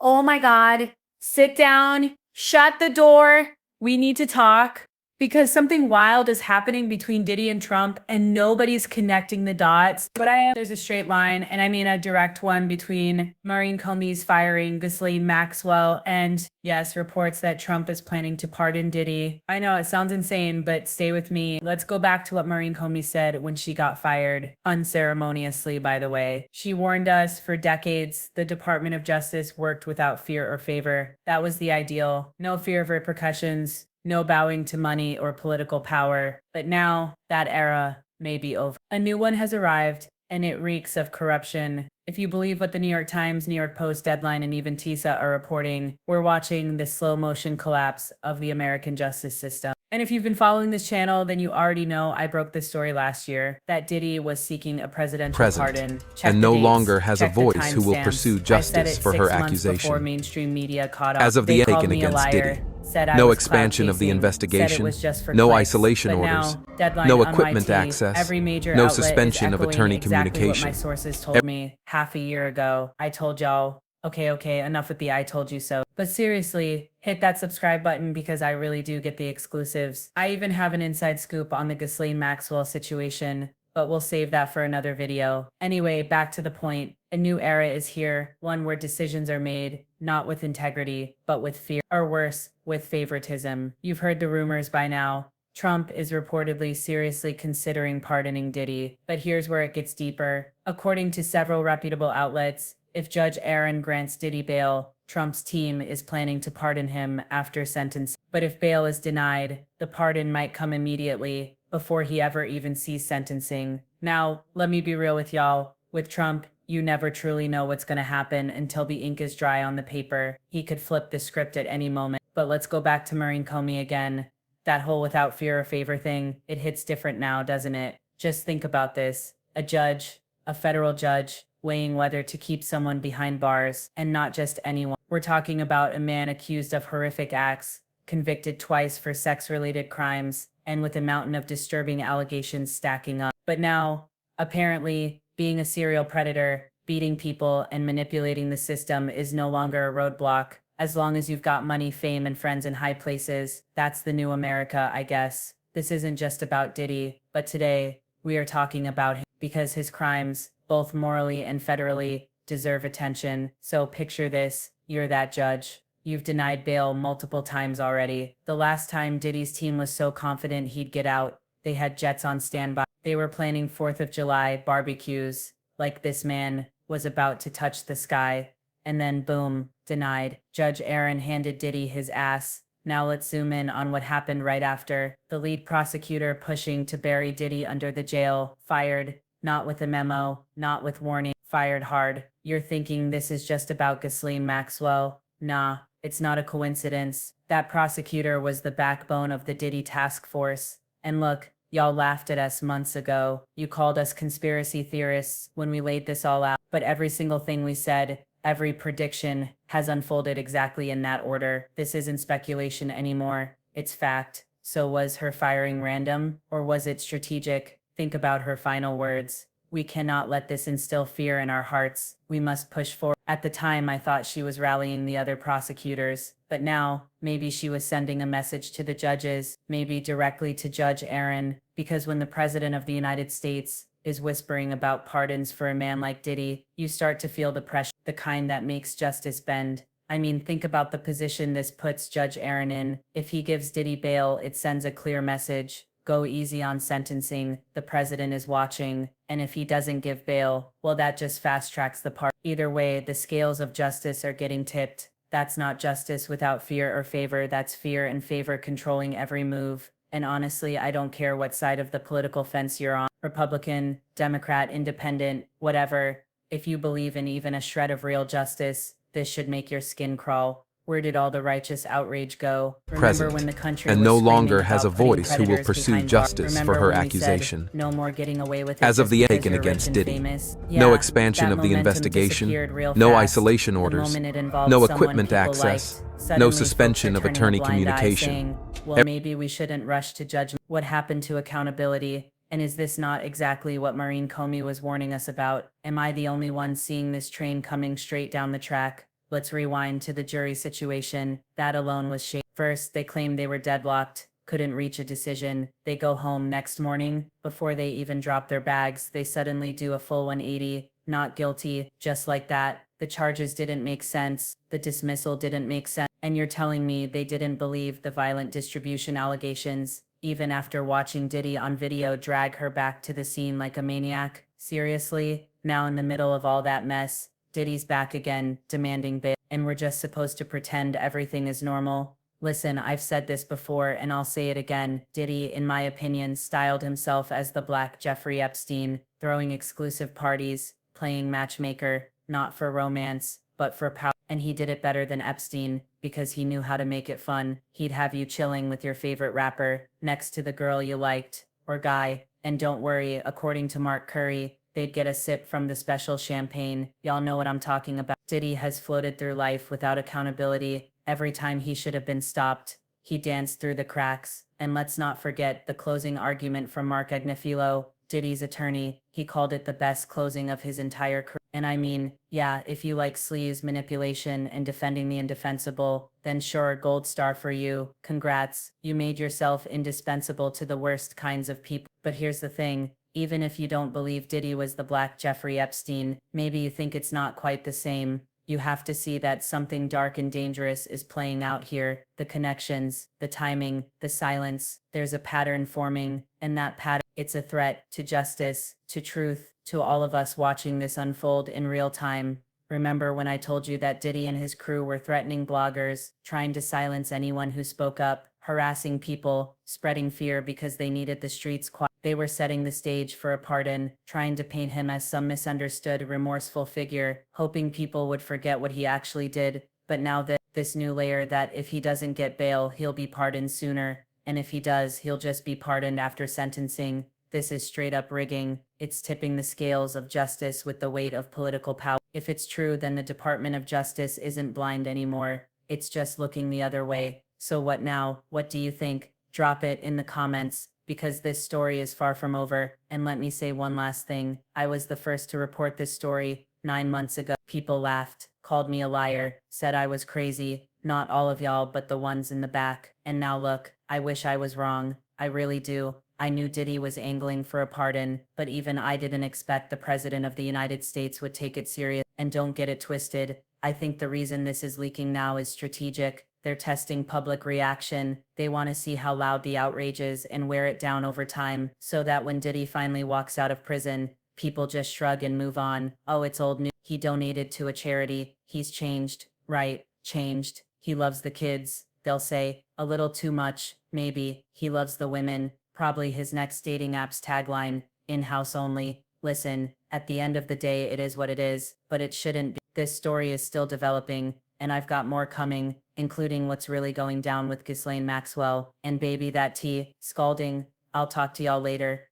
Oh my God. Sit down, shut the door. We need to talk because something wild is happening between Diddy and Trump and nobody's connecting the dots. But there's a straight line, and I mean a direct one between Maureen Comey's firing Ghislaine Maxwell and, yes, reports that Trump is planning to pardon Diddy. I know it sounds insane, but stay with me. Let's go back to what Maureen Comey said when she got fired, unceremoniously, by the way. She warned us for decades the Department of Justice worked without fear or favor. That was the ideal. No fear of repercussions, no bowing to money or political power. But now that era may be over. A new one has arrived, and it reeks of corruption. If you believe what the New York Times, New York Post, Deadline, and even TISA are reporting, we're watching the slow motion collapse of the American justice system. And if you've been following this channel, then you already know I broke this story last year, that Diddy was seeking a presidential pardon. Check and the no dates, longer has a check the voice who will timestamps. pursue I said justice it for her 6 months before accusation. mainstream media caught up. As of They the called Aiken me a against liar, Diddy, said I no was expansion of the clout-chasing, investigation, said it was just for no clicks. isolation But orders, now, Deadline no on equipment YT, access, every major no outlet is suspension of echoing attorney exactly what my communication. sources told me half a year ago. I told y'all, okay, enough with the I told you so. But seriously, hit that subscribe button because I really do get the exclusives. I even have an inside scoop on the Ghislaine Maxwell situation, but we'll save that for another video. Anyway, back to the point. A new era is here, one where decisions are made, not with integrity, but with fear, or worse, with favoritism. You've heard the rumors by now. Trump is reportedly seriously considering pardoning Diddy, but here's where it gets deeper. According to several reputable outlets, if Judge Aaron grants Diddy bail, Trump's team is planning to pardon him after sentencing. But if bail is denied, the pardon might come immediately, before he ever even sees sentencing. Now, let me be real with y'all. With Trump, you never truly know what's going to happen until the ink is dry on the paper. He could flip the script at any moment. But let's go back to Maureen Comey again. That whole without fear or favor thing, it hits different now, doesn't it? Just think about this. A judge, a federal judge, weighing whether to keep someone behind bars, and not just anyone. We're talking about a man accused of horrific acts, convicted twice for sex-related crimes, and with a mountain of disturbing allegations stacking up. But now, apparently, being a serial predator, beating people, and manipulating the system is no longer a roadblock. As long as you've got money, fame, and friends in high places, that's the new America, I guess. This isn't just about Diddy, but today, we are talking about him because his crimes, both morally and federally, deserve attention. So picture this, you're that judge. You've denied bail multiple times already. The last time Diddy's team was so confident he'd get out, they had jets on standby. They were planning 4th of July barbecues, like this man was about to touch the sky. And then boom, denied. Judge Aaron handed Diddy his ass. Now let's zoom in on what happened right after. The lead prosecutor pushing to bury Diddy under the jail, fired. Not with a memo, not with warning, fired hard. You're thinking this is just about Ghislaine Maxwell? Nah, it's not a coincidence. That prosecutor was the backbone of the Diddy task force. And look, y'all laughed at us months ago. You called us conspiracy theorists when we laid this all out. But every single thing we said, every prediction, has unfolded exactly in that order. This isn't speculation anymore. It's fact. So was her firing random, or was it strategic? Think about her final words. We cannot let this instill fear in our hearts. We must push forward. At the time, I thought she was rallying the other prosecutors, but now, maybe she was sending a message to the judges, maybe directly to Judge Aaron, because when the President of the United States is whispering about pardons for a man like Diddy, you start to feel the pressure, the kind that makes justice bend. I mean, think about the position this puts Judge Aaron in. If he gives Diddy bail, it sends a clear message. Go easy on sentencing, the president is watching, and if he doesn't give bail, well, that just fast-tracks the part. Either way, the scales of justice are getting tipped. That's not justice without fear or favor, that's fear and favor controlling every move. And honestly, I don't care what side of the political fence you're on, Republican, Democrat, Independent, whatever. If you believe in even a shred of real justice, this should make your skin crawl. Where did all the righteous outrage go? Remember when the country and was no screaming longer has a about putting voice who will predators pursue behind bars? justice for Remember her when we said, accusation. no more getting away with it As of just the because Aiken you're against rich and Diddy, famous? no Yeah, expansion that of the momentum investigation, disappeared real no fast. isolation The orders, moment it involved no someone equipment people access, liked, no suddenly suspension folks are of turning a attorney blind eye, communication. saying, well, maybe we shouldn't rush to judgment. What happened to accountability? And is this not exactly what Maureen Comey was warning us about? Am I the only one seeing this train coming straight down the track? Let's rewind to the jury situation. That alone was shady. First, they claimed they were deadlocked, couldn't reach a decision. They go home next morning. Before they even drop their bags, they suddenly do a full 180. Not guilty, just like that. The charges didn't make sense. The dismissal didn't make sense. And you're telling me they didn't believe the violent distribution allegations, even after watching Diddy on video drag her back to the scene like a maniac? Seriously? Now in the middle of all that mess, Diddy's back again, demanding bail, and we're just supposed to pretend everything is normal? Listen, I've said this before and I'll say it again. Diddy, in my opinion, styled himself as the Black Jeffrey Epstein, throwing exclusive parties, playing matchmaker, not for romance, but for power. And he did it better than Epstein, because he knew how to make it fun. He'd have you chilling with your favorite rapper, next to the girl you liked, or guy, and don't worry, according to Mark Curry, they'd get a sip from the special champagne. Y'all know what I'm talking about. Diddy has floated through life without accountability. Every time he should have been stopped, he danced through the cracks. And let's not forget the closing argument from Mark Agnifilo, Diddy's attorney. He called it the best closing of his entire career. And I mean, yeah, if you like sleaze, manipulation, and defending the indefensible, then sure, gold star for you. Congrats, you made yourself indispensable to the worst kinds of people. But here's the thing. Even if you don't believe Diddy was the Black Jeffrey Epstein, maybe you think it's not quite the same. You have to see that something dark and dangerous is playing out here. The connections, the timing, the silence. There's a pattern forming, and that pattern, it's a threat to justice, to truth, to all of us watching this unfold in real time. Remember when I told you that Diddy and his crew were threatening bloggers, trying to silence anyone who spoke up, harassing people, spreading fear because they needed the streets quiet? They were setting the stage for a pardon, trying to paint him as some misunderstood, remorseful figure, hoping people would forget what he actually did. But now this new layer that if he doesn't get bail, he'll be pardoned sooner. And if he does, he'll just be pardoned after sentencing. This is straight up rigging. It's tipping the scales of justice with the weight of political power. If it's true, then the Department of Justice isn't blind anymore. It's just looking the other way. So what now? What do you think? Drop it in the comments, because this story is far from over. And let me say one last thing. I was the first to report this story 9 months ago. People laughed, called me a liar, said I was crazy. Not all of y'all, but the ones in the back. And now look, I wish I was wrong. I really do. I knew Diddy was angling for a pardon, but even I didn't expect the President of the United States would take it serious. And don't get it twisted. I think the reason this is leaking now is strategic. They're testing public reaction. They want to see how loud the outrage is and wear it down over time, so that when Diddy finally walks out of prison, people just shrug and move on. Oh, it's old news. He donated to a charity. He's changed. Right, changed. He loves the kids. They'll say, a little too much, maybe. He loves the women. Probably his next dating app's tagline, in-house only. Listen, at the end of the day, it is what it is, but it shouldn't be. This story is still developing, and I've got more coming, including what's really going down with Ghislaine Maxwell and baby that tea, scalding. I'll talk to y'all later.